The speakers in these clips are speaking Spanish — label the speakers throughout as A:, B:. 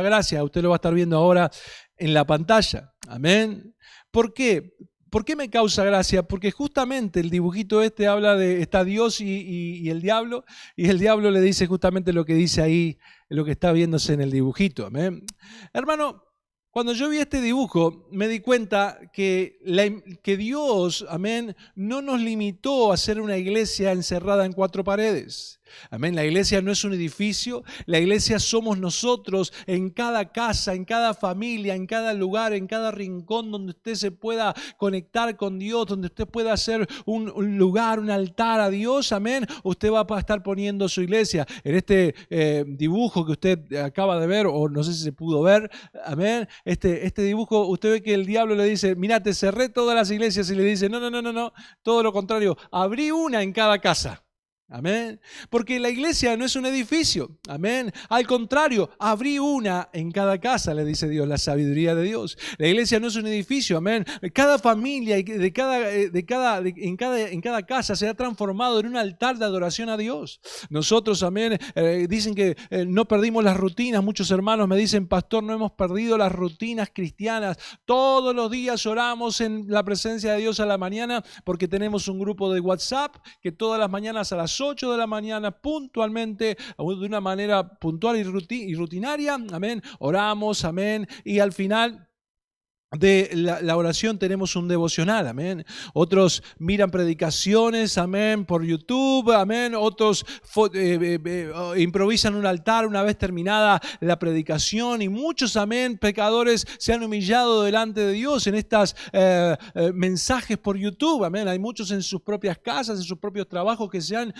A: gracia. Usted lo va a estar viendo ahora en la pantalla. Amén. ¿Por qué? ¿Por qué me causa gracia? Porque justamente el dibujito este habla de, está Dios y el diablo le dice justamente lo que dice ahí, lo que está viéndose en el dibujito. Amén. Hermano, cuando yo vi este dibujo, me di cuenta que Dios, amén, no nos limitó a ser una iglesia encerrada en cuatro paredes. Amén. La iglesia no es un edificio, la iglesia somos nosotros en cada casa, en cada familia, en cada lugar, en cada rincón donde usted se pueda conectar con Dios, donde usted pueda hacer un lugar, un altar a Dios. Amén. Usted va a estar poniendo su iglesia. En este dibujo que usted acaba de ver, o no sé si se pudo ver, amén. Este dibujo, usted ve que el diablo le dice, mira, te cerré todas las iglesias, y le dice, no, todo lo contrario, abrí una en cada casa. Amén. Porque la iglesia no es un edificio. Amén. Al contrario, abrí una en cada casa, le dice Dios, la sabiduría de Dios. La iglesia no es un edificio. Amén. Cada familia en cada casa se ha transformado en un altar de adoración a Dios. Nosotros, amén, dicen que no perdimos las rutinas. Muchos hermanos me dicen, pastor, no hemos perdido las rutinas cristianas. Todos los días oramos en la presencia de Dios a la mañana porque tenemos un grupo de WhatsApp que todas las mañanas a las 8 de la mañana puntualmente, de una manera puntual y rutinaria, amén, oramos, amén, y al final de la oración tenemos un devocional, amén. Otros miran predicaciones, amén, por YouTube, amén. Otros improvisan un altar una vez terminada la predicación, y muchos, amén, pecadores se han humillado delante de Dios en estos mensajes por YouTube, amén. Hay muchos en sus propias casas, en sus propios trabajos que se han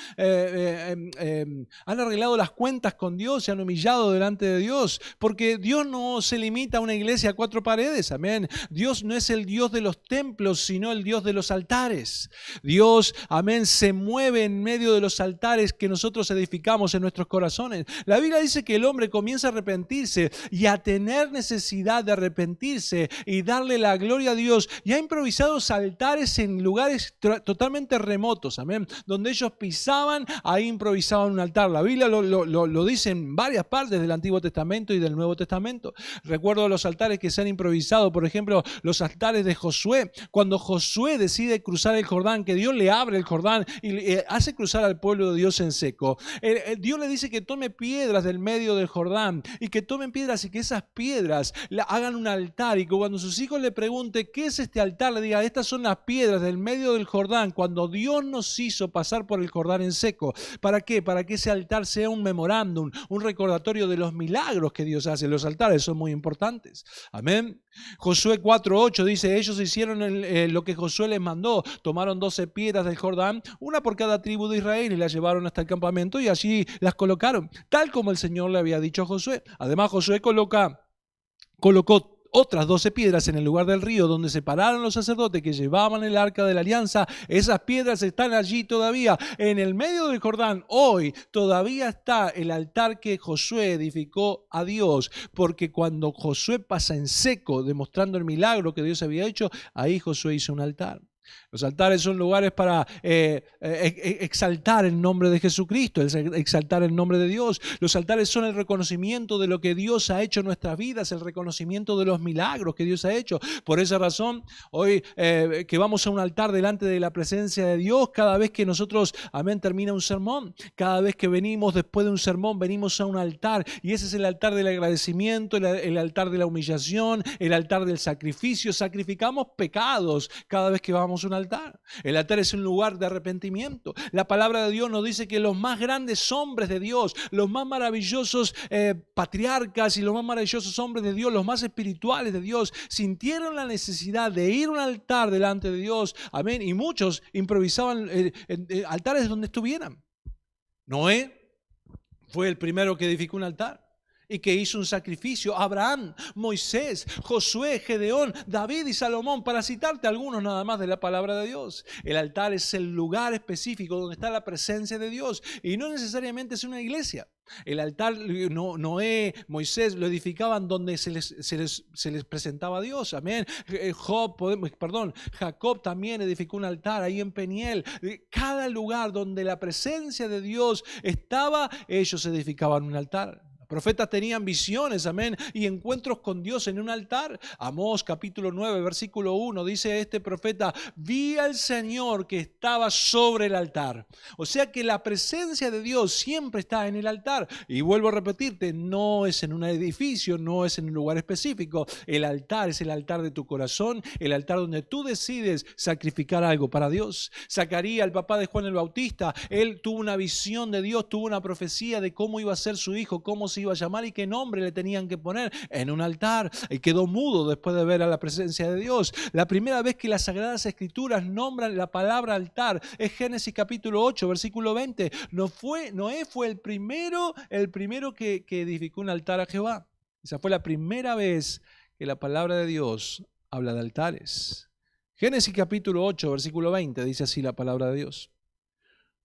A: arreglado las cuentas con Dios, se han humillado delante de Dios, porque Dios no se limita a una iglesia a cuatro paredes, amén. Dios no es el Dios de los templos, sino el Dios de los altares. Dios, amén, se mueve en medio de los altares que nosotros edificamos en nuestros corazones. La Biblia dice que el hombre comienza a arrepentirse y a tener necesidad de arrepentirse y darle la gloria a Dios, y ha improvisado altares en lugares totalmente remotos, amén, donde ellos pisaban, ahí improvisaban un altar. La Biblia lo dice en varias partes del Antiguo Testamento y del Nuevo Testamento. Recuerdo los altares que se han improvisado, por ejemplo, los altares de Josué. Cuando Josué decide cruzar el Jordán, que Dios le abre el Jordán y hace cruzar al pueblo de Dios en seco, Dios le dice que tome piedras del medio del Jordán, y que tomen piedras y que esas piedras hagan un altar, y que cuando sus hijos le pregunten ¿qué es este altar?, le diga, estas son las piedras del medio del Jordán, cuando Dios nos hizo pasar por el Jordán en seco. ¿Para qué? Para que ese altar sea un memorándum, un recordatorio de los milagros que Dios hace. Los altares son muy importantes. Amén. Josué 4:8 dice, ellos hicieron lo que Josué les mandó, tomaron 12 piedras del Jordán, una por cada tribu de Israel, y las llevaron hasta el campamento y allí las colocaron, tal como el Señor le había dicho a Josué. Además, Josué colocó otras 12 piedras en el lugar del río donde se pararon los sacerdotes que llevaban el arca de la alianza. Esas piedras están allí todavía en el medio del Jordán. Hoy todavía está el altar que Josué edificó a Dios, porque cuando Josué pasa en seco demostrando el milagro que Dios había hecho, ahí Josué hizo un altar. Los altares son lugares para exaltar el nombre de Jesucristo, exaltar el nombre de Dios. Los altares son el reconocimiento de lo que Dios ha hecho en nuestras vidas, el reconocimiento de los milagros que Dios ha hecho. Por esa razón, hoy que vamos a un altar delante de la presencia de Dios, cada vez que nosotros, amén, termina un sermón, cada vez que venimos después de un sermón, venimos a un altar, y ese es el altar del agradecimiento, el altar de la humillación, el altar del sacrificio. Sacrificamos pecados cada vez que vamos a un altar. El altar es un lugar de arrepentimiento. La palabra de Dios nos dice que los más grandes hombres de Dios, los más maravillosos patriarcas y los más maravillosos hombres de Dios, los más espirituales de Dios, sintieron la necesidad de ir a un altar delante de Dios. Amén. Y muchos improvisaban altares donde estuvieran. Noé fue el primero que edificó un altar y que hizo un sacrificio. Abraham, Moisés, Josué, Gedeón, David y Salomón, para citarte algunos nada más de la palabra de Dios. El altar es el lugar específico donde está la presencia de Dios, y no necesariamente es una iglesia. El altar, Noé, Moisés lo edificaban donde se les presentaba a Dios. Amén. Jacob también edificó un altar ahí en Peniel. Cada lugar donde la presencia de Dios estaba, ellos edificaban un altar. Los profetas tenían visiones, amén, y encuentros con Dios en un altar. Amós capítulo 9, versículo 1, dice este profeta: vi al Señor que estaba sobre el altar. O sea que la presencia de Dios siempre está en el altar. Y vuelvo a repetirte, no es en un edificio, no es en un lugar específico. El altar es el altar de tu corazón, el altar donde tú decides sacrificar algo para Dios. Zacarías, el papá de Juan el Bautista, él tuvo una visión de Dios, tuvo una profecía de cómo iba a ser su hijo, cómo se iba a llamar y qué nombre le tenían que poner en un altar. Y quedó mudo después de ver a la presencia de Dios. La primera vez que las Sagradas Escrituras nombran la palabra altar es Génesis capítulo 8, versículo 20. Noé fue el primero que edificó un altar a Jehová. Esa fue la primera vez que la palabra de Dios habla de altares. Génesis capítulo 8, versículo 20, dice así la palabra de Dios.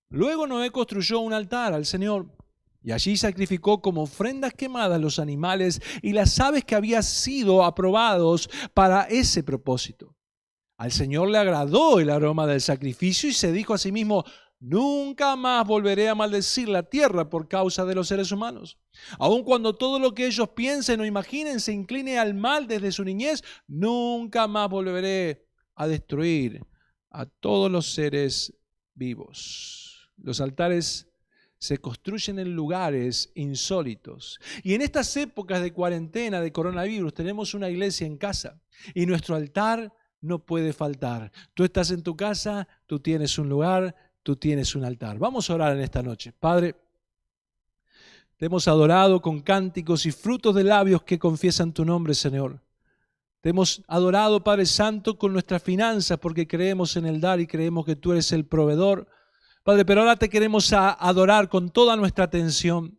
A: Luego Noé construyó un altar al Señor y allí sacrificó como ofrendas quemadas los animales y las aves que habían sido aprobados para ese propósito. Al Señor le agradó el aroma del sacrificio y se dijo a sí mismo: nunca más volveré a maldecir la tierra por causa de los seres humanos. Aun cuando todo lo que ellos piensen o imaginen se incline al mal desde su niñez, nunca más volveré a destruir a todos los seres vivos. Los altares se construyen en lugares insólitos. Y en estas épocas de cuarentena, de coronavirus, tenemos una iglesia en casa y nuestro altar no puede faltar. Tú estás en tu casa, tú tienes un lugar, tú tienes un altar. Vamos a orar en esta noche. Padre, te hemos adorado con cánticos y frutos de labios que confiesan tu nombre, Señor. Te hemos adorado, Padre Santo, con nuestras finanzas porque creemos en el dar y creemos que tú eres el proveedor. Padre, pero ahora te queremos adorar con toda nuestra atención.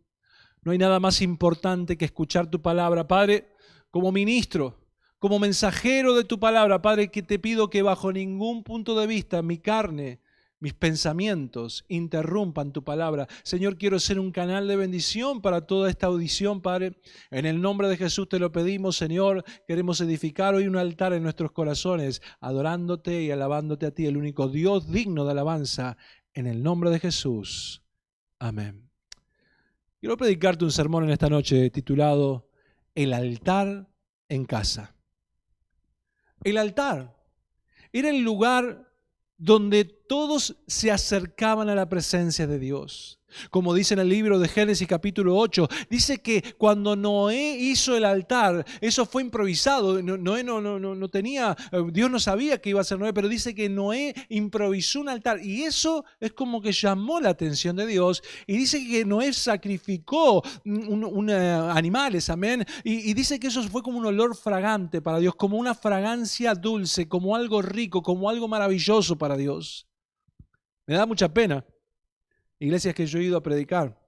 A: No hay nada más importante que escuchar tu palabra. Padre, como ministro, como mensajero de tu palabra, Padre, que te pido que bajo ningún punto de vista mi carne, mis pensamientos interrumpan tu palabra. Señor, quiero ser un canal de bendición para toda esta audición, Padre. En el nombre de Jesús te lo pedimos, Señor. Queremos edificar hoy un altar en nuestros corazones, adorándote y alabándote a ti, el único Dios digno de alabanza. En el nombre de Jesús. Amén. Quiero predicarte un sermón en esta noche titulado El altar en casa. El altar era el lugar donde todos se acercaban a la presencia de Dios. Como dice en el libro de Génesis capítulo 8, dice que cuando Noé hizo el altar, eso fue improvisado. Noé no tenía, Dios no sabía que iba a ser Noé, pero dice que Noé improvisó un altar y eso es como que llamó la atención de Dios. Y dice que Noé sacrificó animales, amén. Y dice que eso fue como un olor fragante para Dios, como una fragancia dulce, como algo rico, como algo maravilloso para Dios. Me da mucha pena. Iglesias que yo he ido a predicar.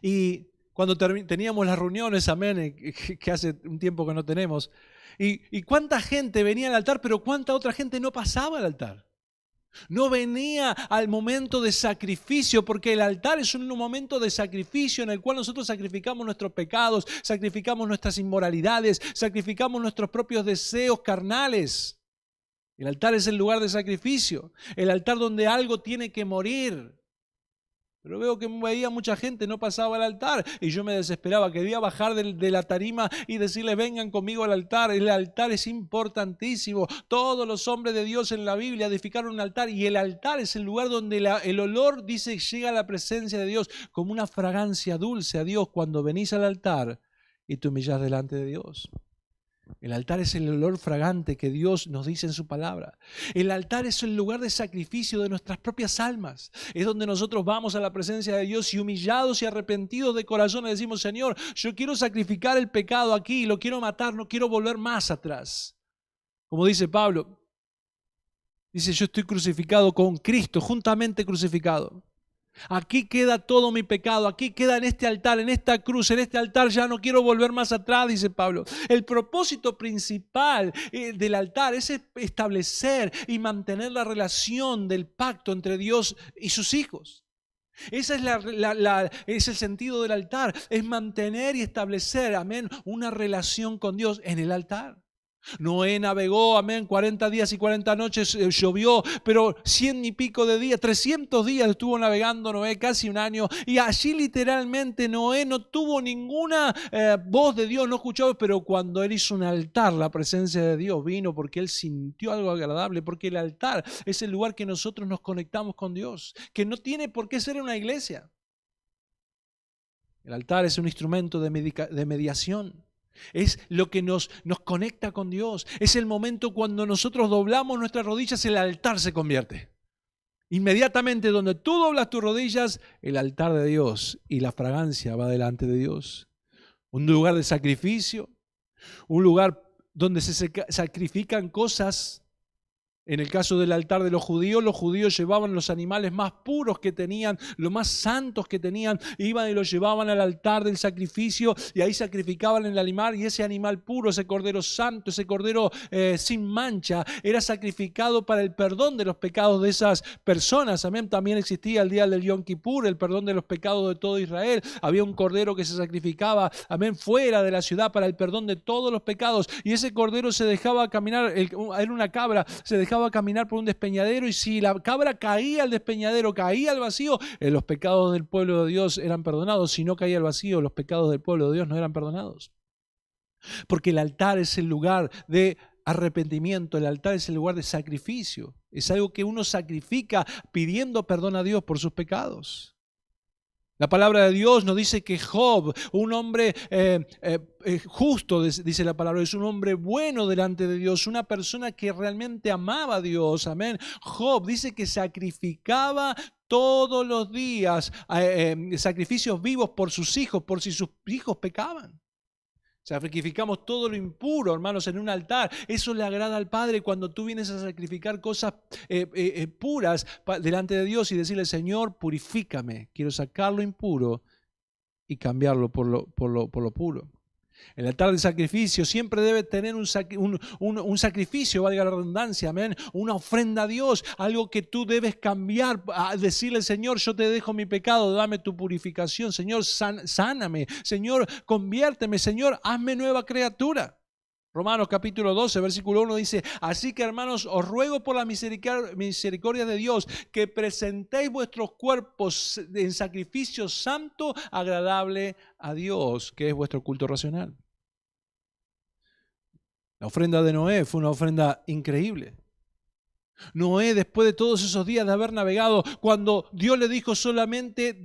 A: Y cuando teníamos las reuniones, amén, que hace un tiempo que no tenemos, y cuánta gente venía al altar, pero cuánta otra gente no pasaba al altar. No venía al momento de sacrificio, porque el altar es un momento de sacrificio en el cual nosotros sacrificamos nuestros pecados, sacrificamos nuestras inmoralidades, sacrificamos nuestros propios deseos carnales. El altar es el lugar de sacrificio, el altar donde algo tiene que morir. Pero veo que veía mucha gente, no pasaba al altar y yo me desesperaba, quería bajar de la tarima y decirles vengan conmigo al altar. El altar es importantísimo. Todos los hombres de Dios en la Biblia edificaron un altar y el altar es el lugar donde el olor, dice, llega a la presencia de Dios como una fragancia dulce a Dios cuando venís al altar y te humillás delante de Dios. El altar es el olor fragante que Dios nos dice en su palabra. El altar es el lugar de sacrificio de nuestras propias almas. Es donde nosotros vamos a la presencia de Dios y humillados y arrepentidos de corazón le decimos: Señor, yo quiero sacrificar el pecado aquí, lo quiero matar, no quiero volver más atrás. Como dice Pablo, dice: yo estoy crucificado con Cristo, juntamente crucificado. Aquí queda todo mi pecado, aquí queda en este altar, en esta cruz, en este altar ya no quiero volver más atrás, dice Pablo. El propósito principal del altar es establecer y mantener la relación del pacto entre Dios y sus hijos. Ese es el sentido del altar, es mantener y establecer, amén, una relación con Dios en el altar. Noé navegó, amén, 40 días y 40 noches llovió, pero 100 y pico de días, 300 días estuvo navegando Noé, casi un año, y allí literalmente Noé no tuvo ninguna voz de Dios, no escuchó, pero cuando él hizo un altar, la presencia de Dios vino porque él sintió algo agradable, porque el altar es el lugar que nosotros nos conectamos con Dios, que no tiene por qué ser una iglesia. El altar es un instrumento de mediación. Es lo que nos conecta con Dios. Es el momento cuando nosotros doblamos nuestras rodillas, el altar se convierte. Inmediatamente donde tú doblas tus rodillas, el altar de Dios y la fragancia va delante de Dios. Un lugar de sacrificio, un lugar donde se sacrifican cosas. En el caso del altar de los judíos llevaban los animales más puros que tenían, los más santos que tenían, iban y los llevaban al altar del sacrificio y ahí sacrificaban el animal, y ese animal puro, ese cordero santo, ese cordero sin mancha, era sacrificado para el perdón de los pecados de esas personas. Amén. También existía el día del Yom Kippur, el perdón de los pecados de todo Israel. Había un cordero que se sacrificaba, amén, fuera de la ciudad para el perdón de todos los pecados, y ese cordero se dejaba caminar, era una cabra, se dejaba a caminar por un despeñadero, y si la cabra caía al despeñadero, caía al vacío, los pecados del pueblo de Dios eran perdonados. Si no caía al vacío, los pecados del pueblo de Dios no eran perdonados. Porque el altar es el lugar de arrepentimiento, el altar es el lugar de sacrificio. Es algo que uno sacrifica pidiendo perdón a Dios por sus pecados. La palabra de Dios nos dice que Job, un hombre justo, dice la palabra, es un hombre bueno delante de Dios, una persona que realmente amaba a Dios. Amén. Job dice que sacrificaba todos los días sacrificios vivos por sus hijos, por si sus hijos pecaban. Sacrificamos todo lo impuro, hermanos, en un altar. Eso le agrada al Padre cuando tú vienes a sacrificar cosas puras delante de Dios y decirle: Señor, purifícame. Quiero sacar lo impuro y cambiarlo por lo puro. El altar de sacrificio siempre debe tener un sacrificio, valga la redundancia, amén, una ofrenda a Dios, algo que tú debes cambiar, a decirle: Señor, yo te dejo mi pecado, dame tu purificación, Señor, sáname, Señor, conviérteme, Señor, hazme nueva criatura. Romanos capítulo 12, versículo 1 dice: así que, hermanos, os ruego por la misericordia de Dios que presentéis vuestros cuerpos en sacrificio santo, agradable a Dios, que es vuestro culto racional. La ofrenda de Noé fue una ofrenda increíble. Noé, después de todos esos días de haber navegado, cuando Dios le dijo solamente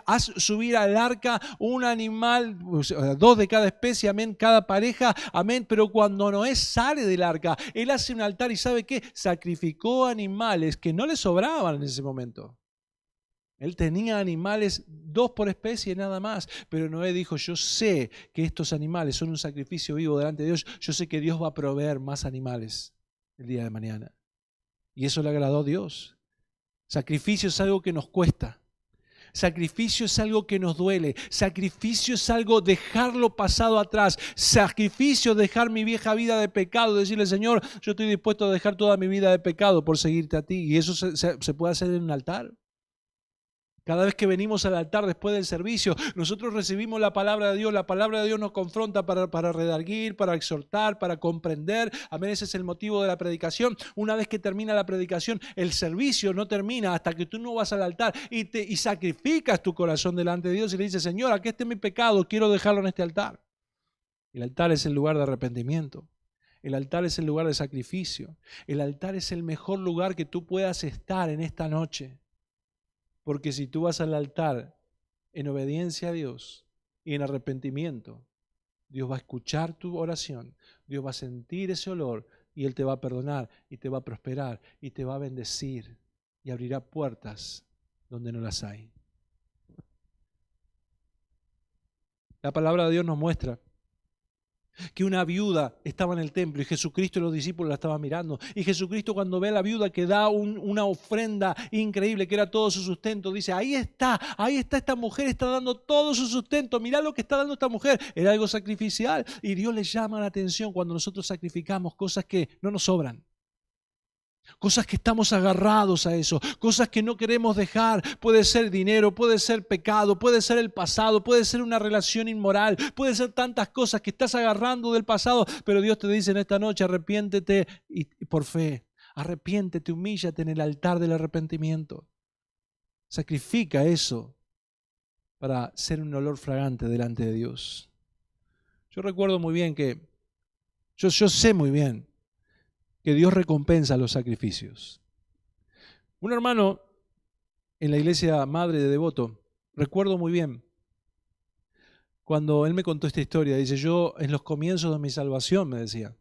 A: haz subir al arca un animal, 2 de cada especie, amén, cada pareja, amén, pero cuando Noé sale del arca, él hace un altar y ¿sabe qué? Sacrificó animales que no le sobraban en ese momento. Él tenía animales 2 por especie nada más, pero Noé dijo: yo sé que estos animales son un sacrificio vivo delante de Dios, yo sé que Dios va a proveer más animales el día de mañana. Y eso le agradó a Dios. Sacrificio es algo que nos cuesta. Sacrificio es algo que nos duele. Sacrificio es algo dejarlo pasado atrás. Sacrificio es dejar mi vieja vida de pecado. Decirle: Señor, yo estoy dispuesto a dejar toda mi vida de pecado por seguirte a ti. Y eso se puede hacer en un altar. Cada vez que venimos al altar después del servicio, nosotros recibimos la palabra de Dios. La palabra de Dios nos confronta para redarguir, para exhortar, para comprender. Amén, ese es el motivo de la predicación. Una vez que termina la predicación, el servicio no termina hasta que tú no vas al altar y sacrificas tu corazón delante de Dios y le dices: Señor, aquí está mi pecado, quiero dejarlo en este altar. El altar es el lugar de arrepentimiento. El altar es el lugar de sacrificio. El altar es el mejor lugar que tú puedas estar en esta noche. Porque si tú vas al altar en obediencia a Dios y en arrepentimiento, Dios va a escuchar tu oración, Dios va a sentir ese olor y Él te va a perdonar y te va a prosperar y te va a bendecir y abrirá puertas donde no las hay. La palabra de Dios nos muestra que una viuda estaba en el templo y Jesucristo y los discípulos la estaban mirando. Y Jesucristo, cuando ve a la viuda que da una ofrenda increíble, que era todo su sustento, dice: ahí está esta mujer, está dando todo su sustento, mirá lo que está dando esta mujer. Era algo sacrificial. Y Dios le llama la atención cuando nosotros sacrificamos cosas que no nos sobran. Cosas que estamos agarrados a eso, cosas que no queremos dejar. Puede ser dinero, puede ser pecado, puede ser el pasado, puede ser una relación inmoral, puede ser tantas cosas que estás agarrando del pasado, pero Dios te dice en esta noche, arrepiéntete y por fe, arrepiéntete, humíllate en el altar del arrepentimiento. Sacrifica eso para ser un olor fragante delante de Dios. Yo recuerdo muy bien que, yo sé muy bien que Dios recompensa los sacrificios. Un hermano en la iglesia madre de Devoto, recuerdo muy bien, cuando él me contó esta historia, dice, yo en los comienzos de mi salvación, me decía,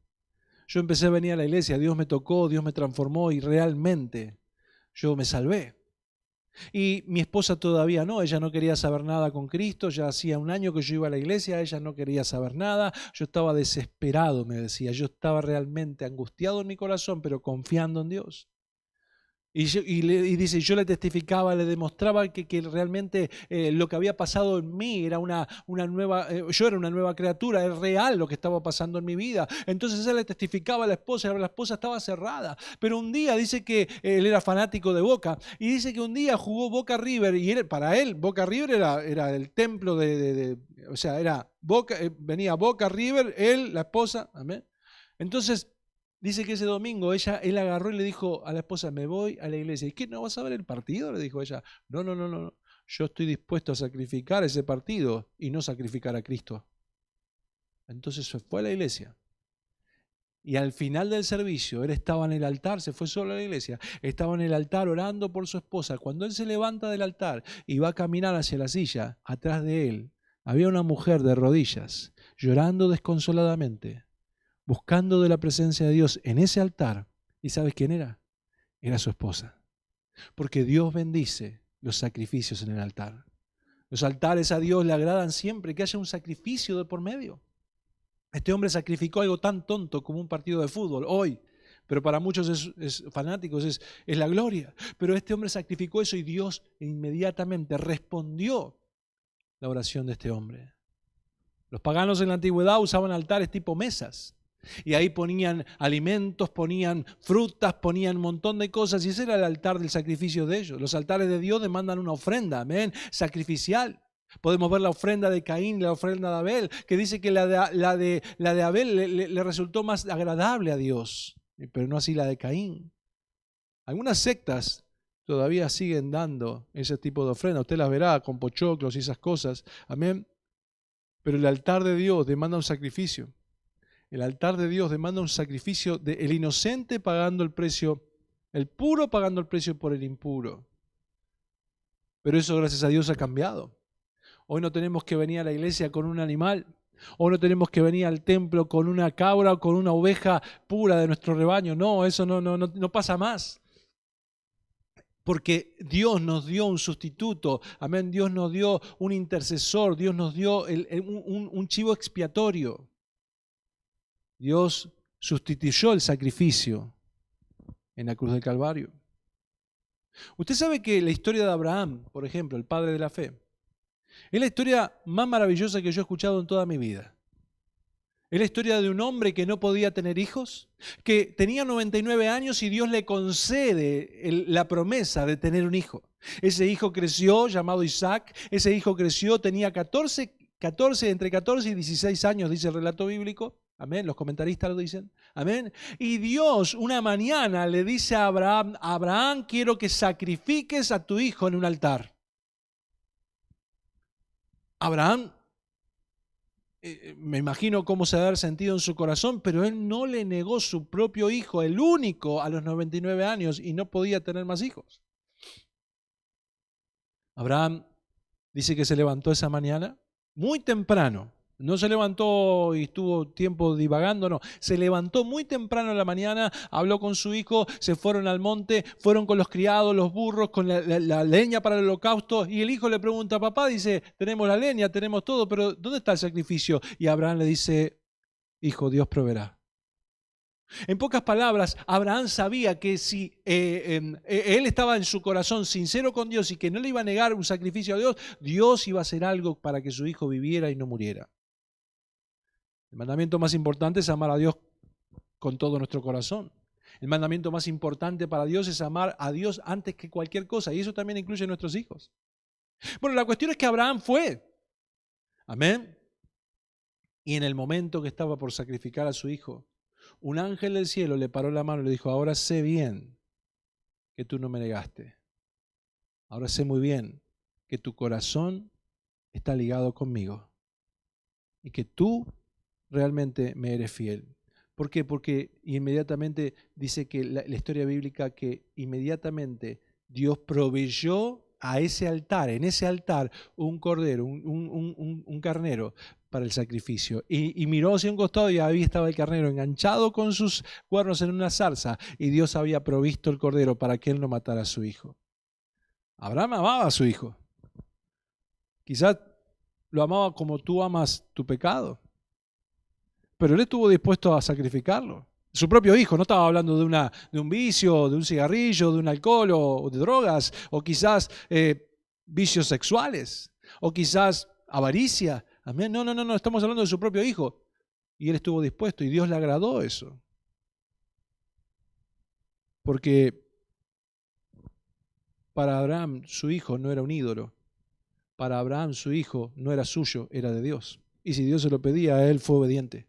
A: yo empecé a venir a la iglesia, Dios me tocó, Dios me transformó y realmente yo me salvé. Y mi esposa todavía no, ella no quería saber nada con Cristo, ya hacía un año que yo iba a la iglesia, ella no quería saber nada, yo estaba desesperado, me decía, yo estaba realmente angustiado en mi corazón, pero confiando en Dios. Y dice, yo le testificaba, le demostraba que realmente lo que había pasado en mí era una nueva, yo era una nueva criatura, es real lo que estaba pasando en mi vida. Entonces él le testificaba a la esposa estaba cerrada. Pero un día dice que él era fanático de Boca, y dice que un día jugó Boca River, y para él Boca River era el templo o sea, era Boca, venía Boca River, él, la esposa, amén. Entonces, dice que ese domingo él agarró y le dijo a la esposa, me voy a la iglesia. ¿Y qué, no vas a ver el partido? Le dijo ella. No. Yo estoy dispuesto a sacrificar ese partido y no sacrificar a Cristo. Entonces se fue a la iglesia. Y al final del servicio, él estaba en el altar, se fue solo a la iglesia, estaba en el altar orando por su esposa. Cuando él se levanta del altar y va a caminar hacia la silla, atrás de él había una mujer de rodillas, llorando desconsoladamente, buscando de la presencia de Dios en ese altar. ¿Y sabes quién era? Era su esposa. Porque Dios bendice los sacrificios en el altar. Los altares a Dios le agradan siempre que haya un sacrificio de por medio. Este hombre sacrificó algo tan tonto como un partido de fútbol hoy, pero para muchos fanáticos es la gloria. Pero este hombre sacrificó eso y Dios inmediatamente respondió la oración de este hombre. Los paganos en la antigüedad usaban altares tipo mesas. Y ahí ponían alimentos, ponían frutas, ponían un montón de cosas. Y ese era el altar del sacrificio de ellos. Los altares de Dios demandan una ofrenda, amén, sacrificial. Podemos ver la ofrenda de Caín y la ofrenda de Abel, que dice que la de Abel le resultó más agradable a Dios, pero no así la de Caín. Algunas sectas todavía siguen dando ese tipo de ofrenda. Usted las verá con pochoclos y esas cosas, amén. Pero el altar de Dios demanda un sacrificio. El altar de Dios demanda un sacrificio del inocente pagando el precio, el puro pagando el precio por el impuro. Pero eso, gracias a Dios, ha cambiado. Hoy no tenemos que venir a la iglesia con un animal. Hoy no tenemos que venir al templo con una cabra o con una oveja pura de nuestro rebaño. No, eso no pasa más. Porque Dios nos dio un sustituto, amén. Dios nos dio un intercesor, Dios nos dio un chivo expiatorio. Dios sustituyó el sacrificio en la cruz del Calvario. Usted sabe que la historia de Abraham, por ejemplo, el padre de la fe, es la historia más maravillosa que yo he escuchado en toda mi vida. Es la historia de un hombre que no podía tener hijos, que tenía 99 años y Dios le concede la promesa de tener un hijo. Ese hijo creció, llamado Isaac, ese hijo creció, tenía entre 14 y 16 años, dice el relato bíblico. Amén, los comentaristas lo dicen. Amén. Y Dios una mañana le dice a Abraham, Abraham, quiero que sacrifiques a tu hijo en un altar. Abraham, me imagino cómo se debe haber sentido en su corazón, pero él no le negó su propio hijo, el único, a los 99 años y no podía tener más hijos. Abraham dice que se levantó esa mañana muy temprano. No se levantó y estuvo tiempo divagando, no. Se levantó muy temprano en la mañana, habló con su hijo, se fueron al monte, fueron con los criados, los burros, con la leña para el holocausto. Y el hijo le pregunta, papá, dice, tenemos la leña, tenemos todo, pero ¿dónde está el sacrificio? Y Abraham le dice, hijo, Dios proveerá. En pocas palabras, Abraham sabía que si él estaba en su corazón sincero con Dios y que no le iba a negar un sacrificio a Dios, Dios iba a hacer algo para que su hijo viviera y no muriera. El mandamiento más importante es amar a Dios con todo nuestro corazón. El mandamiento más importante para Dios es amar a Dios antes que cualquier cosa, y eso también incluye a nuestros hijos. Bueno, la cuestión es que Abraham fue. Amén. Y en el momento que estaba por sacrificar a su hijo, un ángel del cielo le paró la mano y le dijo: ahora sé bien que tú no me negaste. Ahora sé muy bien que tu corazón está ligado conmigo y que tú realmente me eres fiel. ¿Por qué? Porque inmediatamente dice que la historia bíblica que inmediatamente Dios proveyó a ese altar, en ese altar, un cordero, un carnero para el sacrificio. Y miró hacia un costado y ahí estaba el carnero enganchado con sus cuernos en una zarza, y Dios había provisto el cordero para que él no matara a su hijo. Abraham amaba a su hijo. Quizás lo amaba como tú amas tu pecado, pero él estuvo dispuesto a sacrificarlo. Su propio hijo, no estaba hablando de un vicio, de un cigarrillo, de un alcohol o de drogas, o quizás vicios sexuales, o quizás avaricia. Amén. No, estamos hablando de su propio hijo. Y él estuvo dispuesto y Dios le agradó eso. Porque para Abraham su hijo no era un ídolo. Para Abraham su hijo no era suyo, era de Dios. Y si Dios se lo pedía, él fue obediente.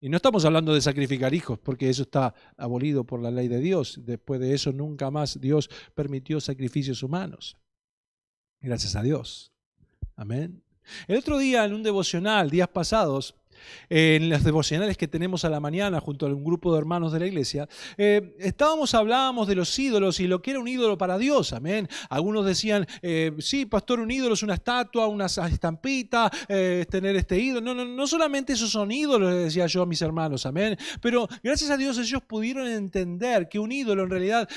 A: Y no estamos hablando de sacrificar hijos, porque eso está abolido por la ley de Dios. Después de eso nunca más Dios permitió sacrificios humanos. Gracias a Dios. Amén. El otro día en un devocional, días pasados, en los devocionales que tenemos a la mañana junto a un grupo de hermanos de la iglesia, hablábamos de los ídolos y lo que era un ídolo para Dios, amén. Algunos decían, sí, pastor, un ídolo es una estatua, una estampita, tener este ídolo. No solamente esos son ídolos, les decía yo a mis hermanos, amén. Pero gracias a Dios ellos pudieron entender que un ídolo en realidad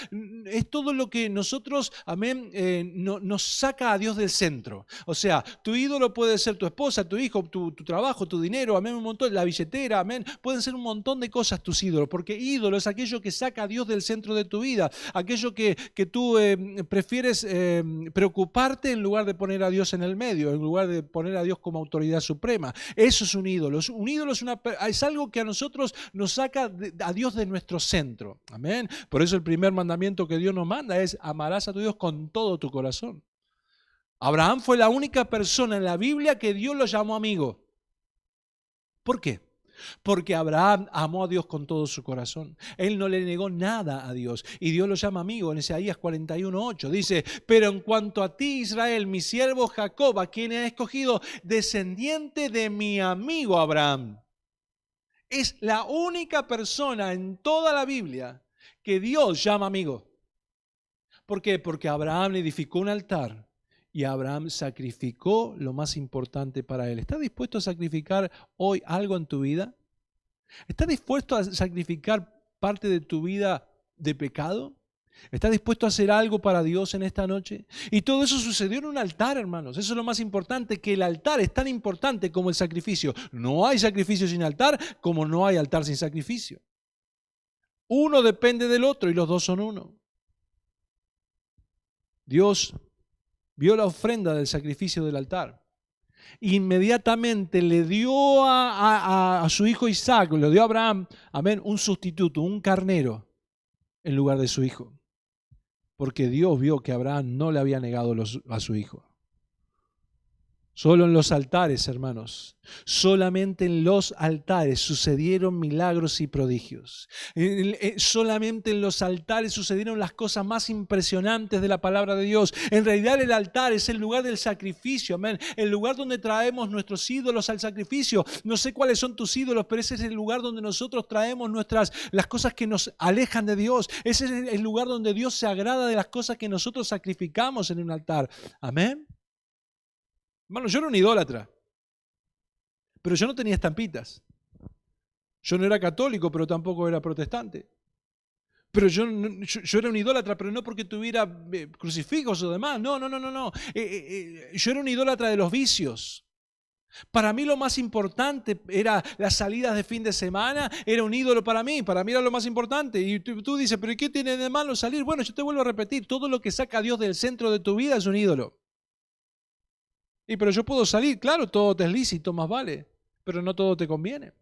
A: es todo lo que nosotros, amén, nos saca a Dios del centro. O sea, tu ídolo puede ser tu esposa, tu hijo, tu trabajo, tu dinero, amén, un montón, la billetera, amén, pueden ser un montón de cosas tus ídolos, porque ídolo es aquello que saca a Dios del centro de tu vida, aquello que tú prefieres preocuparte en lugar de poner a Dios en el medio, en lugar de poner a Dios como autoridad suprema. Eso es un ídolo. Un ídolo es algo que a nosotros nos saca a Dios de nuestro centro, amén. Por eso el primer mandamiento que Dios nos manda es: amarás a tu Dios con todo tu corazón. Abraham fue la única persona en la Biblia que Dios lo llamó amigo. ¿Por qué? Porque Abraham amó a Dios con todo su corazón. Él no le negó nada a Dios. Y Dios lo llama amigo en Isaías 41:8. Dice: pero en cuanto a ti, Israel, mi siervo Jacob, a quien he escogido, descendiente de mi amigo Abraham. Es la única persona en toda la Biblia que Dios llama amigo. ¿Por qué? Porque Abraham le edificó un altar. Y Abraham sacrificó lo más importante para él. ¿Estás dispuesto a sacrificar hoy algo en tu vida? ¿Estás dispuesto a sacrificar parte de tu vida de pecado? ¿Estás dispuesto a hacer algo para Dios en esta noche? Y todo eso sucedió en un altar, hermanos. Eso es lo más importante, que el altar es tan importante como el sacrificio. No hay sacrificio sin altar, como no hay altar sin sacrificio. Uno depende del otro y los dos son uno. Dios vio la ofrenda del sacrificio del altar. Inmediatamente le dio a su hijo Isaac, le dio a Abraham, amén, un sustituto, un carnero, en lugar de su hijo. Porque Dios vio que Abraham no le había negado a su hijo. Solo en los altares, hermanos, solamente en los altares sucedieron milagros y prodigios. Solamente en los altares sucedieron las cosas más impresionantes de la palabra de Dios. En realidad el altar es el lugar del sacrificio, amén. El lugar donde traemos nuestros ídolos al sacrificio. No sé cuáles son tus ídolos, pero ese es el lugar donde nosotros traemos las cosas que nos alejan de Dios. Ese es el lugar donde Dios se agrada de las cosas que nosotros sacrificamos en un altar. Amén. Hermano, yo era un idólatra, pero yo no tenía estampitas. Yo no era católico, pero tampoco era protestante. Pero yo era un idólatra, pero no porque tuviera crucifijos o demás. No. Yo era un idólatra de los vicios. Para mí lo más importante era las salidas de fin de semana, era un ídolo para mí era lo más importante. Y tú dices, ¿pero qué tiene de malo salir? Bueno, yo te vuelvo a repetir, todo lo que saca a Dios del centro de tu vida es un ídolo. Pero yo puedo salir, claro, todo te es lícito, más vale, pero no todo te conviene.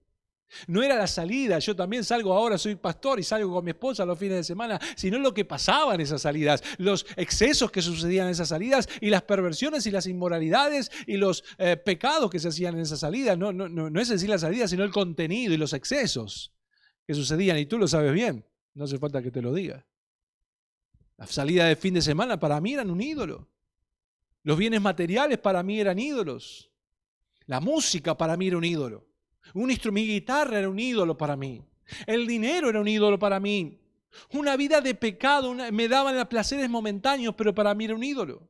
A: No era la salida, yo también salgo ahora, soy pastor y salgo con mi esposa los fines de semana, sino lo que pasaba en esas salidas, los excesos que sucedían en esas salidas y las perversiones y las inmoralidades y los pecados que se hacían en esas salidas. No es decir la salida, sino el contenido y los excesos que sucedían, y tú lo sabes bien, no hace falta que te lo diga. La salida de fin de semana para mí eran un ídolo. Los bienes materiales para mí eran ídolos. La música para mí era un ídolo. Mi guitarra era un ídolo para mí. El dinero era un ídolo para mí. Una vida de pecado me daban placeres momentáneos, pero para mí era un ídolo.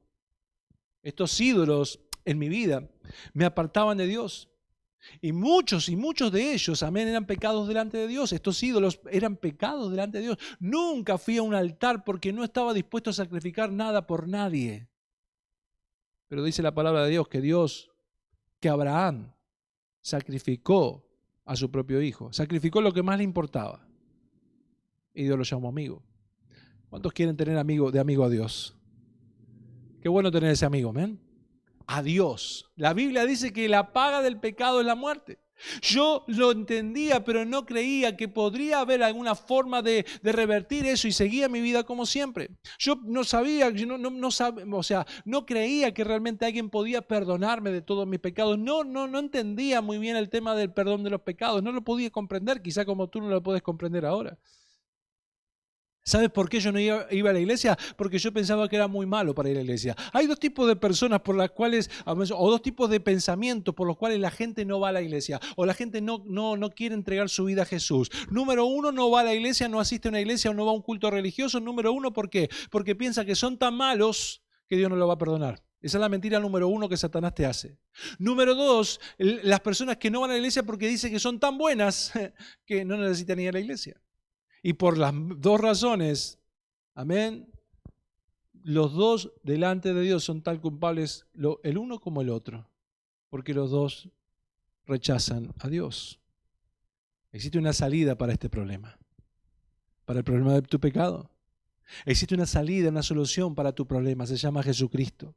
A: Estos ídolos en mi vida me apartaban de Dios. Y muchos de ellos, amén, eran pecados delante de Dios. Estos ídolos eran pecados delante de Dios. Nunca fui a un altar porque no estaba dispuesto a sacrificar nada por nadie. Pero dice la palabra de Dios que Abraham sacrificó a su propio hijo. Sacrificó lo que más le importaba. Y Dios lo llamó amigo. ¿Cuántos quieren tener de amigo a Dios? Qué bueno tener ese amigo, amén. A Dios. La Biblia dice que la paga del pecado es la muerte. Yo lo entendía, pero no creía que podría haber alguna forma de revertir eso y seguía mi vida como siempre. Yo no sabía, no creía que realmente alguien podía perdonarme de todos mis pecados. No entendía muy bien el tema del perdón de los pecados. No lo podía comprender, quizá como tú no lo puedes comprender ahora. ¿Sabes por qué yo no iba a la iglesia? Porque yo pensaba que era muy malo para ir a la iglesia. Hay dos tipos de personas por las cuales, o dos tipos de pensamientos por los cuales la gente no va a la iglesia, o la gente no quiere entregar su vida a Jesús. Número uno, no va a la iglesia, no asiste a una iglesia o no va a un culto religioso. Número uno, ¿por qué? Porque piensa que son tan malos que Dios no lo va a perdonar. Esa es la mentira número uno que Satanás te hace. Número dos, las personas que no van a la iglesia porque dicen que son tan buenas que no necesitan ir a la iglesia. Y por las dos razones, amén, los dos delante de Dios son tan culpables, el uno como el otro, porque los dos rechazan a Dios. Existe una salida para este problema, para el problema de tu pecado. Existe una salida, una solución para tu problema, se llama Jesucristo.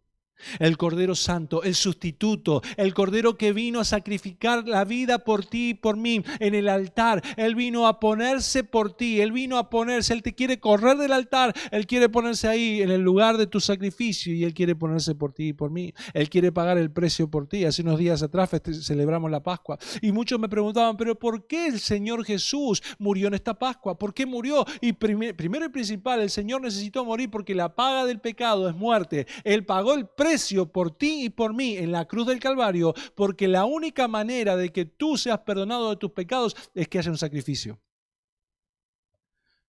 A: El Cordero Santo, el sustituto, el Cordero que vino a sacrificar la vida por ti y por mí en el altar. Él vino a ponerse por ti, Él vino a ponerse, Él te quiere correr del altar, Él quiere ponerse ahí en el lugar de tu sacrificio y Él quiere ponerse por ti y por mí. Él quiere pagar el precio por ti. Hace unos días atrás celebramos la Pascua y muchos me preguntaban, pero ¿por qué el Señor Jesús murió en esta Pascua? ¿Por qué murió? Y primero y principal, el Señor necesitó morir porque la paga del pecado es muerte. Él pagó el precio por ti y por mí en la cruz del Calvario, porque la única manera de que tú seas perdonado de tus pecados es que haya un sacrificio.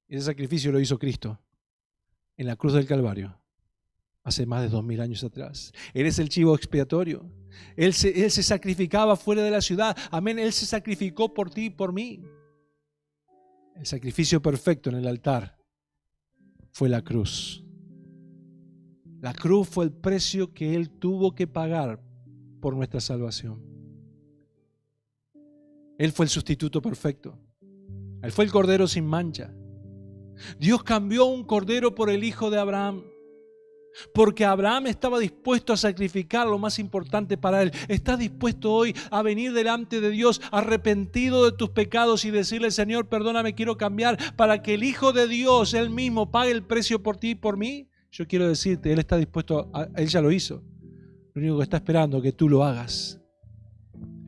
A: Y ese sacrificio lo hizo Cristo en la cruz del Calvario hace más de 2000 años atrás. Él es el chivo expiatorio. Él se sacrificaba fuera de la ciudad. Amén. Él se sacrificó por ti y por mí. El sacrificio perfecto en el altar fue la cruz. La cruz fue el precio que Él tuvo que pagar por nuestra salvación. Él fue el sustituto perfecto. Él fue el cordero sin mancha. Dios cambió un cordero por el hijo de Abraham, porque Abraham estaba dispuesto a sacrificar lo más importante para él. ¿Estás dispuesto hoy a venir delante de Dios arrepentido de tus pecados y decirle, Señor, perdóname, quiero cambiar, para que el Hijo de Dios, Él mismo, pague el precio por ti y por mí? Yo quiero decirte, Él está dispuesto, Él ya lo hizo. Lo único que está esperando es que tú lo hagas.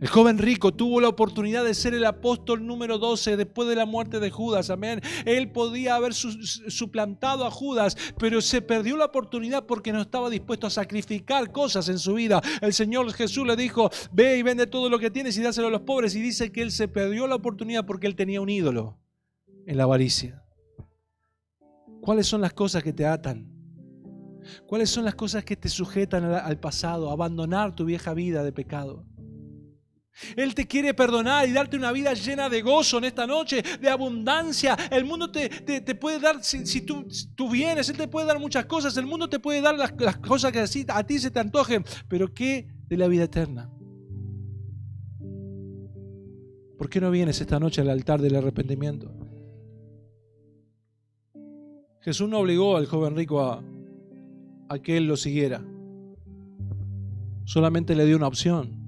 A: El joven rico tuvo la oportunidad de ser el apóstol número 12 después de la muerte de Judas, amén. Él podía haber suplantado a Judas, pero se perdió la oportunidad porque no estaba dispuesto a sacrificar cosas en su vida. El Señor Jesús le dijo, ve y vende todo lo que tienes y dáselo a los pobres. Y dice que él se perdió la oportunidad porque él tenía un ídolo en la avaricia. ¿Cuáles son las cosas que te atan? ¿Cuáles son las cosas que te sujetan al pasado? Abandonar tu vieja vida de pecado. Él te quiere perdonar y darte una vida llena de gozo en esta noche, de abundancia. El mundo te puede dar, si tú vienes, Él te puede dar muchas cosas. El mundo te puede dar las cosas que a ti se te antojen. Pero ¿qué de la vida eterna? ¿Por qué no vienes esta noche al altar del arrepentimiento? Jesús no obligó al joven rico a que él lo siguiera. Solamente le dio una opción.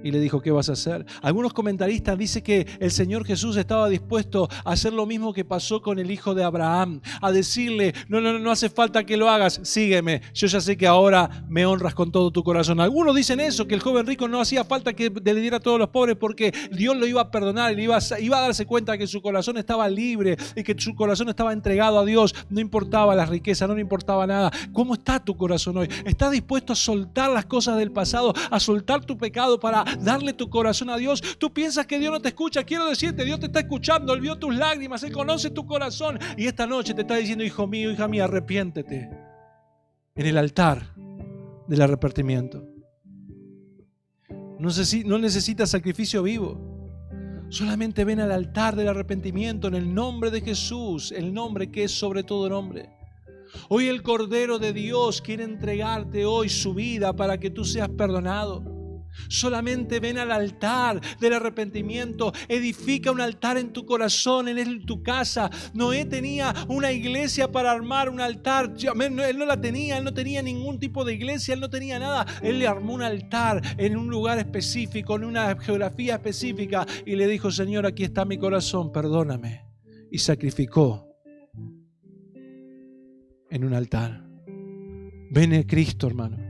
A: Y le dijo, ¿qué vas a hacer? Algunos comentaristas dicen que el Señor Jesús estaba dispuesto a hacer lo mismo que pasó con el hijo de Abraham, a decirle, no hace falta que lo hagas, sígueme, yo ya sé que ahora me honras con todo tu corazón. Algunos dicen eso, que el joven rico no hacía falta que le diera a todos los pobres porque Dios lo iba a perdonar, y iba a darse cuenta que su corazón estaba libre y que su corazón estaba entregado a Dios, no importaba la riqueza, no le importaba nada. ¿Cómo está tu corazón hoy? ¿Estás dispuesto a soltar las cosas del pasado, a soltar tu pecado para darle tu corazón a Dios? Tú piensas que Dios no te escucha. Quiero decirte, Dios te está escuchando. Él vio tus lágrimas, Él conoce tu corazón, y esta noche te está diciendo, hijo mío, hija mía, arrepiéntete en el altar del arrepentimiento. No necesitas sacrificio vivo. Solamente ven al altar del arrepentimiento en el nombre de Jesús, el nombre que es sobre todo nombre. Hoy el Cordero de Dios quiere entregarte hoy su vida para que tú seas perdonado. Solamente ven al altar del arrepentimiento, edifica un altar en tu corazón, en tu casa. Noé tenía una iglesia para armar un altar. Él no la tenía, él no tenía ningún tipo de iglesia, él no tenía nada. Él le armó un altar en un lugar específico, en una geografía específica, y le dijo, Señor, aquí está mi corazón, perdóname. Y sacrificó en un altar. Ven a Cristo, hermano.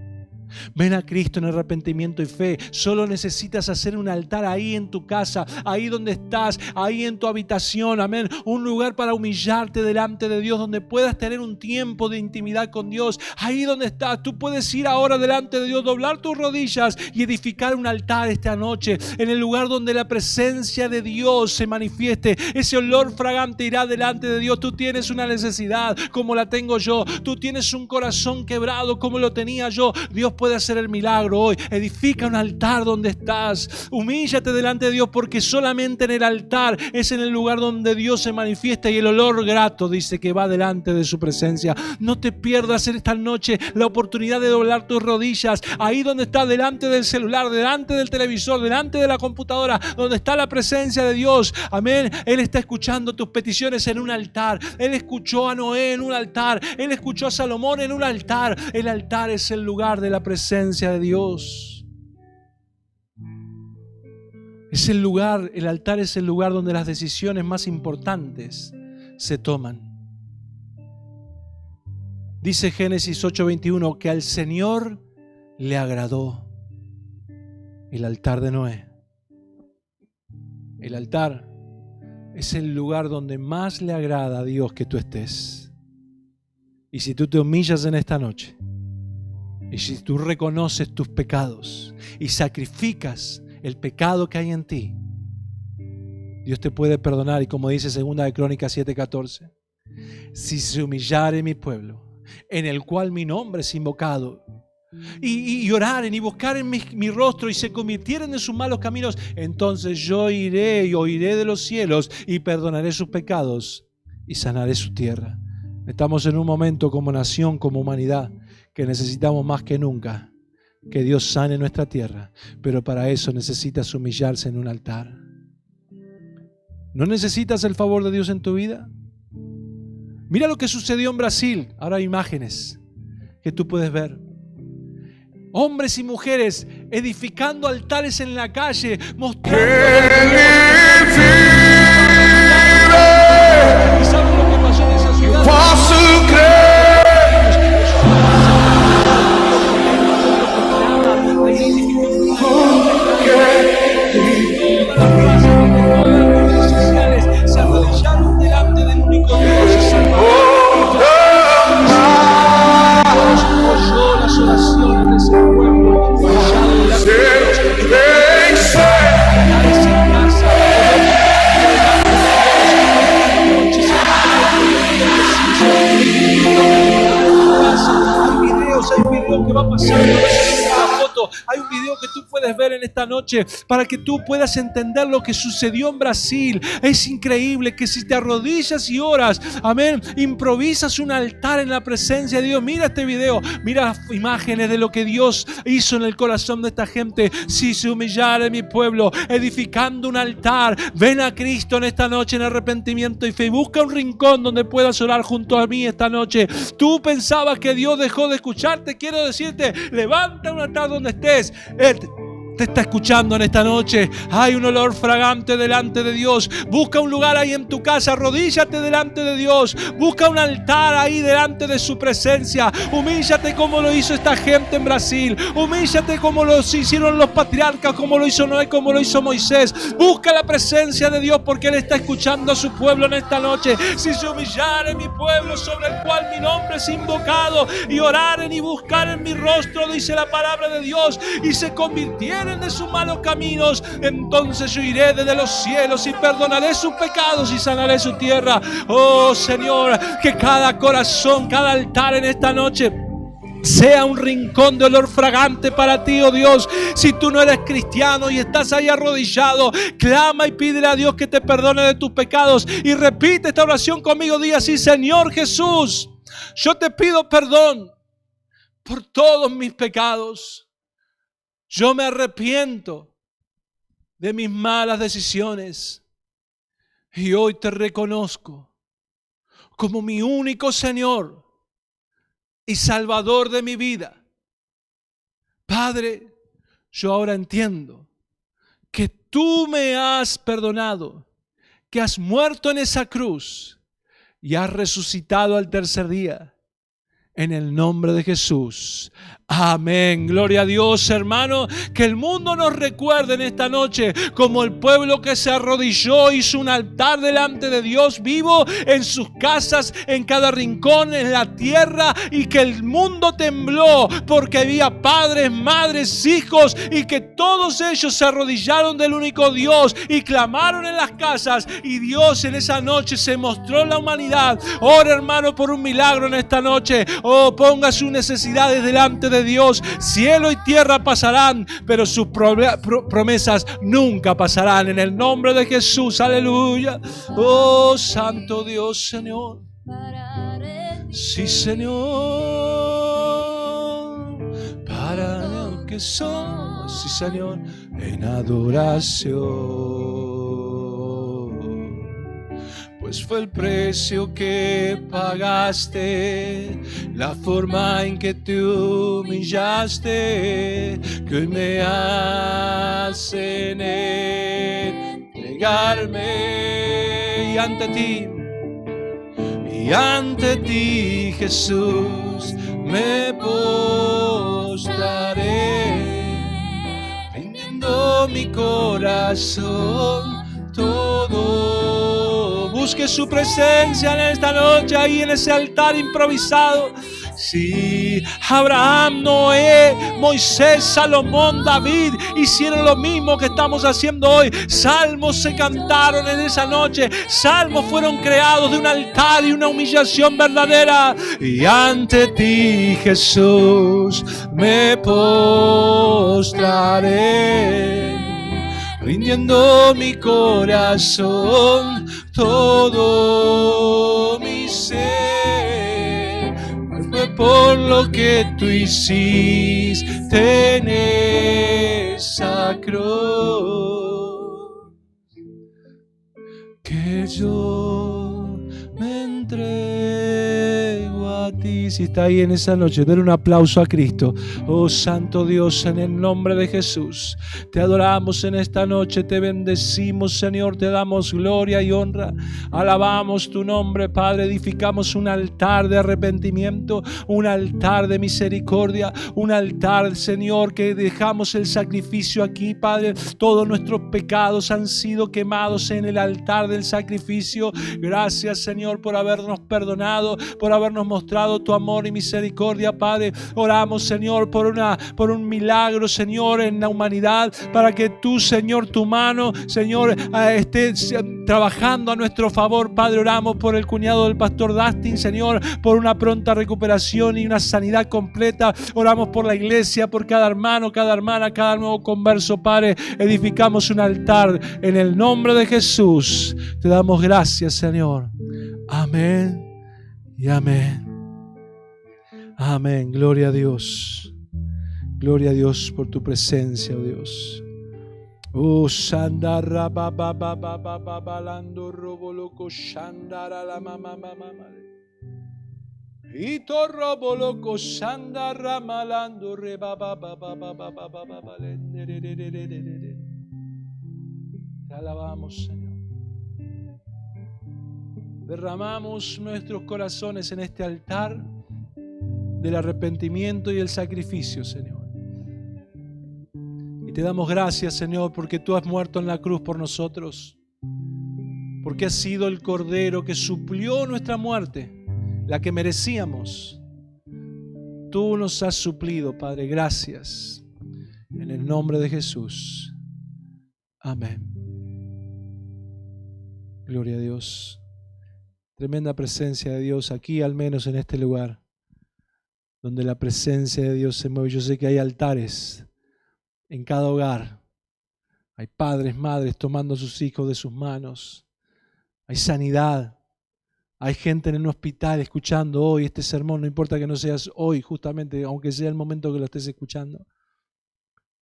A: Ven a Cristo en arrepentimiento y fe. Solo necesitas hacer un altar ahí en tu casa, ahí donde estás, ahí en tu habitación, amén. Un lugar para humillarte delante de Dios, donde puedas tener un tiempo de intimidad con Dios. Ahí donde estás, tú puedes ir ahora delante de Dios, doblar tus rodillas y edificar un altar esta noche, en el lugar donde la presencia de Dios se manifieste. Ese olor fragante irá delante de Dios. Tú tienes una necesidad como la tengo yo. Tú tienes un corazón quebrado como lo tenía yo. Dios puede hacer el milagro hoy. Edifica un altar donde estás. Humíllate delante de Dios, porque solamente en el altar es en el lugar donde Dios se manifiesta, y el olor grato dice que va delante de su presencia. No te pierdas en esta noche la oportunidad de doblar tus rodillas ahí donde estás, delante del celular, delante del televisor, delante de la computadora, donde está la presencia de Dios. Amén. Él está escuchando tus peticiones en un altar. Él escuchó a Noé en un altar. Él escuchó a Salomón en un altar. El altar es el lugar de la presencia de Dios. Es el lugar, el altar es el lugar donde las decisiones más importantes se toman. Dice Génesis 8:21 que al Señor le agradó el altar de Noé. El altar es el lugar donde más le agrada a Dios que tú estés. Y si tú te humillas en esta noche, y si tú reconoces tus pecados y sacrificas el pecado que hay en ti, Dios te puede perdonar. Y como dice 2 de Crónicas 7:14, si se humillare mi pueblo, en el cual mi nombre es invocado, y oraren y buscaren mi rostro y se convirtieren en sus malos caminos, entonces yo iré y oiré de los cielos y perdonaré sus pecados y sanaré su tierra. Estamos en un momento como nación, como humanidad, que necesitamos más que nunca que Dios sane nuestra tierra, pero para eso necesitas humillarse en un altar. ¿No necesitas el favor de Dios en tu vida? Mira lo que sucedió en Brasil. Ahora hay imágenes que tú puedes ver. Hombres y mujeres edificando altares en la calle, mostrando ¿y sabes lo que pasó en esa ciudad? Se arrodillaron delante del único Dios y Salvador. Dios oyó las oraciones de ese pueblo, humillado delante de Dios. Hay un video que va pasando. Hay un video que tú puedes ver en esta noche para que tú puedas entender lo que sucedió en Brasil. Es increíble que si te arrodillas y oras, amén, improvisas un altar en la presencia de Dios. Mira este video, mira las imágenes de lo que Dios hizo en el corazón de esta gente. Si se humillare mi pueblo, edificando un altar, ven a Cristo en esta noche en arrepentimiento y fe. Busca un rincón donde puedas orar junto a mí esta noche. Tú pensabas que Dios dejó de escucharte. Quiero decirte, levanta un altar donde estés. te está escuchando en esta noche. Hay un olor fragante delante de Dios. Busca un lugar ahí en tu casa, arrodíllate delante de Dios. Busca un altar ahí delante de su presencia. Humíllate como lo hizo esta gente en Brasil. Humíllate como lo hicieron los patriarcas, como lo hizo Noé, como lo hizo Moisés. Busca la presencia de Dios, porque Él está escuchando a su pueblo en esta noche. Si se humillare mi pueblo, sobre el cual mi nombre es invocado, y oraren y buscaren mi rostro, dice la palabra de Dios, y se convirtieren de sus malos caminos, entonces yo iré desde los cielos y perdonaré sus pecados y sanaré su tierra. Oh Señor, que cada corazón, cada altar en esta noche sea un rincón de olor fragante para ti, oh Dios. Si tú no eres cristiano y estás ahí arrodillado, clama y pídele a Dios que te perdone de tus pecados. Y repite esta oración conmigo, diga así: Señor Jesús, yo te pido perdón por todos mis pecados. Yo me arrepiento de mis malas decisiones y hoy te reconozco como mi único Señor y Salvador de mi vida. Padre, yo ahora entiendo que tú me has perdonado, que has muerto en esa cruz y has resucitado al tercer día. En el nombre de Jesús. Amén. Gloria a Dios, hermano. Que el mundo nos recuerde en esta noche como el pueblo que se arrodilló, hizo un altar delante de Dios vivo en sus casas, en cada rincón, en la tierra, y que el mundo tembló porque había padres, madres, hijos, y que todos ellos se arrodillaron del único Dios y clamaron en las casas, y Dios en esa noche se mostró en la humanidad. Ora, hermano, por un milagro en esta noche. Oh, ponga sus necesidades delante de Dios. Cielo y tierra pasarán, pero sus promesas nunca pasarán. En el nombre de Jesús, aleluya. Oh, santo Dios, Señor. Sí, Señor. Para lo que somos, sí, Señor, en adoración. Pues fue el precio que pagaste, la forma en que te humillaste, que hoy me hacen entregarme. Y ante ti, Jesús, me postraré, rindiendo mi corazón todo. Busque su presencia en esta noche, ahí en ese altar improvisado. Sí, Abraham, Noé, Moisés, Salomón, David hicieron lo mismo que estamos haciendo hoy. Salmos se cantaron en esa noche. Salmos fueron creados de un altar y una humillación verdadera. Y ante ti, Jesús, me postraré, rindiendo mi corazón, todo mi ser. Fue por lo que tú hiciste en esa cruz, que yo me entrego a ti. Si está ahí en esa noche, den un aplauso a Cristo. Oh santo Dios, en el nombre de Jesús, te adoramos en esta noche, te bendecimos, Señor, te damos gloria y honra, alabamos tu nombre, Padre. Edificamos un altar de arrepentimiento, un altar de misericordia, un altar, Señor, que dejamos el sacrificio aquí, Padre. Todos nuestros pecados han sido quemados en el altar del sacrificio. Gracias, Señor, por habernos perdonado, por habernos mostrado tu amor y misericordia, Padre. Oramos, Señor, por un milagro, Señor, en la humanidad, para que tú, Señor, tu mano, Señor, esté trabajando a nuestro favor, Padre. Oramos por el cuñado del pastor Dustin, Señor, por una pronta recuperación y una sanidad completa. Oramos por la iglesia, por cada hermano, cada hermana, cada nuevo converso, Padre. Edificamos un altar en el nombre de Jesús. Te damos gracias, Señor. Amén y amén. Amén. Gloria a Dios. Gloria a Dios por tu presencia, oh Dios. Oh, Shandara baba baba baba balando robo loco Shandara la mama mama. Y torro boloco shanda ramalando re ba ba ba ba ba ba ba ba ba ba. Te alabamos, Señor. Derramamos nuestros corazones en este altar del arrepentimiento y el sacrificio, Señor. Y te damos gracias, Señor, porque tú has muerto en la cruz por nosotros, porque has sido el Cordero que suplió nuestra muerte, la que merecíamos. Tú nos has suplido, Padre, gracias. En el nombre de Jesús. Amén. Gloria a Dios. Tremenda presencia de Dios aquí, al menos en este lugar, donde la presencia de Dios se mueve. Yo sé que hay altares en cada hogar. Hay padres, madres tomando a sus hijos de sus manos. Hay sanidad. Hay gente en un hospital escuchando hoy este sermón. No importa que no seas hoy, justamente, aunque sea el momento que lo estés escuchando.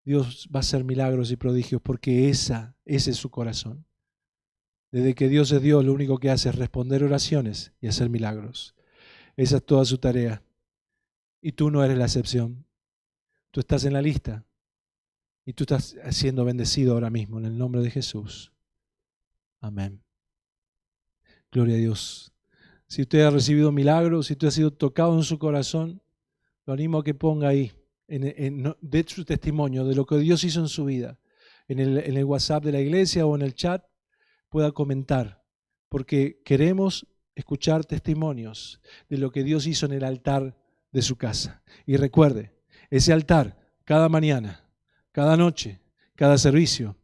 A: Dios va a hacer milagros y prodigios porque ese es su corazón. Desde que Dios es Dios, lo único que hace es responder oraciones y hacer milagros. Esa es toda su tarea. Y tú no eres la excepción. Tú estás en la lista. Y tú estás siendo bendecido ahora mismo en el nombre de Jesús. Amén. Gloria a Dios. Si usted ha recibido milagros, si usted ha sido tocado en su corazón, lo animo a que ponga ahí, de su testimonio, de lo que Dios hizo en su vida, en el WhatsApp de la iglesia o en el chat, pueda comentar, porque queremos escuchar testimonios de lo que Dios hizo en el altar de su casa. Y recuerde, ese altar, cada mañana, cada noche, cada servicio,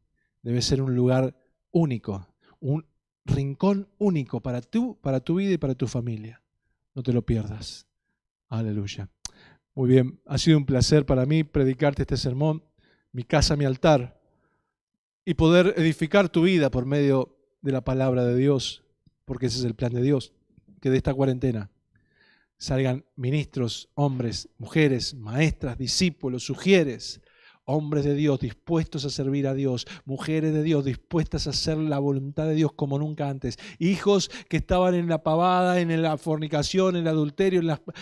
A: debe ser un lugar único, un rincón único para tu vida y para tu familia. No te lo pierdas. Aleluya. Muy bien, ha sido un placer para mí predicarte este sermón, mi casa, mi altar, y poder edificar tu vida por medio de la palabra de Dios, porque ese es el plan de Dios, que de esta cuarentena salgan ministros, hombres, mujeres, maestras, discípulos, sugieres, hombres de Dios dispuestos a servir a Dios, mujeres de Dios dispuestas a hacer la voluntad de Dios como nunca antes, hijos que estaban en la pavada, en la fornicación, en el adulterio,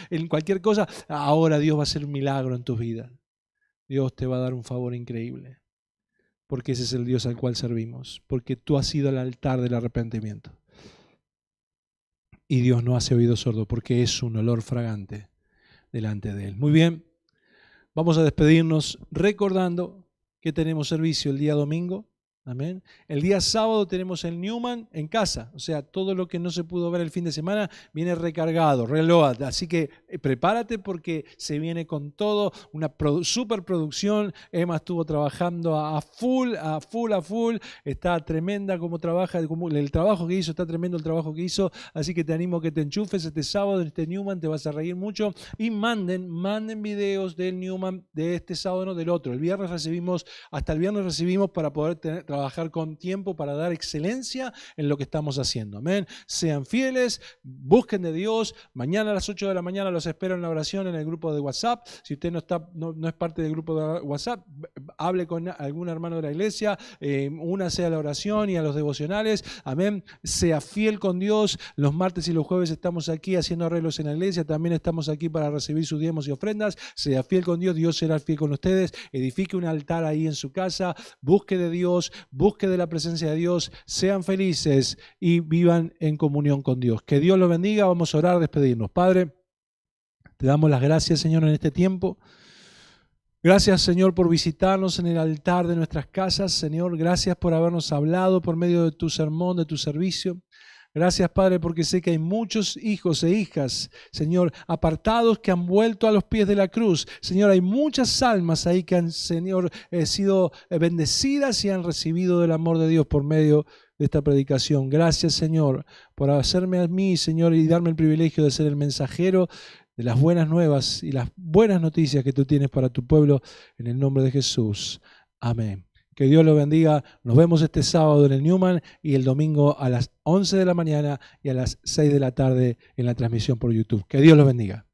A: en cualquier cosa. Ahora Dios va a hacer un milagro en tu vida. Dios te va a dar un favor increíble, porque ese es el Dios al cual servimos, porque tú has ido al altar del arrepentimiento. Y Dios no hace oído sordo, porque es un olor fragante delante de Él. Muy bien. Vamos a despedirnos recordando que tenemos servicio el día domingo. Amén. El día sábado tenemos el Newman en casa. O sea, todo lo que no se pudo ver el fin de semana viene recargado, reload. Así que prepárate porque se viene con todo. Una superproducción. Emma estuvo trabajando a full. Está tremenda como trabaja. El trabajo que hizo, está tremendo el trabajo que hizo. Así que te animo a que te enchufes este sábado en este Newman. Te vas a reír mucho. Y manden videos del Newman de este sábado, no del otro. Hasta el viernes recibimos para poder trabajar con tiempo para dar excelencia en lo que estamos haciendo. Amén. Sean fieles, busquen de Dios. Mañana a las 8 de la mañana los espero en la oración en el grupo de WhatsApp. Si usted no es parte del grupo de WhatsApp, hable con algún hermano de la iglesia, únase a la oración y a los devocionales. Amén. Sea fiel con Dios. Los martes y los jueves estamos aquí haciendo arreglos en la iglesia. También estamos aquí para recibir sus diezmos y ofrendas. Sea fiel con Dios. Dios será fiel con ustedes. Edifique un altar ahí en su casa. Busque de Dios. Busque de la presencia de Dios, sean felices y vivan en comunión con Dios. Que Dios los bendiga. Vamos a orar, despedirnos. Padre, te damos las gracias, Señor, en este tiempo. Gracias, Señor, por visitarnos en el altar de nuestras casas. Señor, gracias por habernos hablado por medio de tu sermón, de tu servicio. Gracias, Padre, porque sé que hay muchos hijos e hijas, Señor, apartados que han vuelto a los pies de la cruz. Señor, hay muchas almas ahí que han, Señor, sido bendecidas y han recibido del amor de Dios por medio de esta predicación. Gracias, Señor, por hacerme a mí, Señor, y darme el privilegio de ser el mensajero de las buenas nuevas y las buenas noticias que tú tienes para tu pueblo, en el nombre de Jesús. Amén. Que Dios los bendiga. Nos vemos este sábado en el Newman y el domingo a las 11 de la mañana y a las 6 de la tarde en la transmisión por YouTube. Que Dios los bendiga.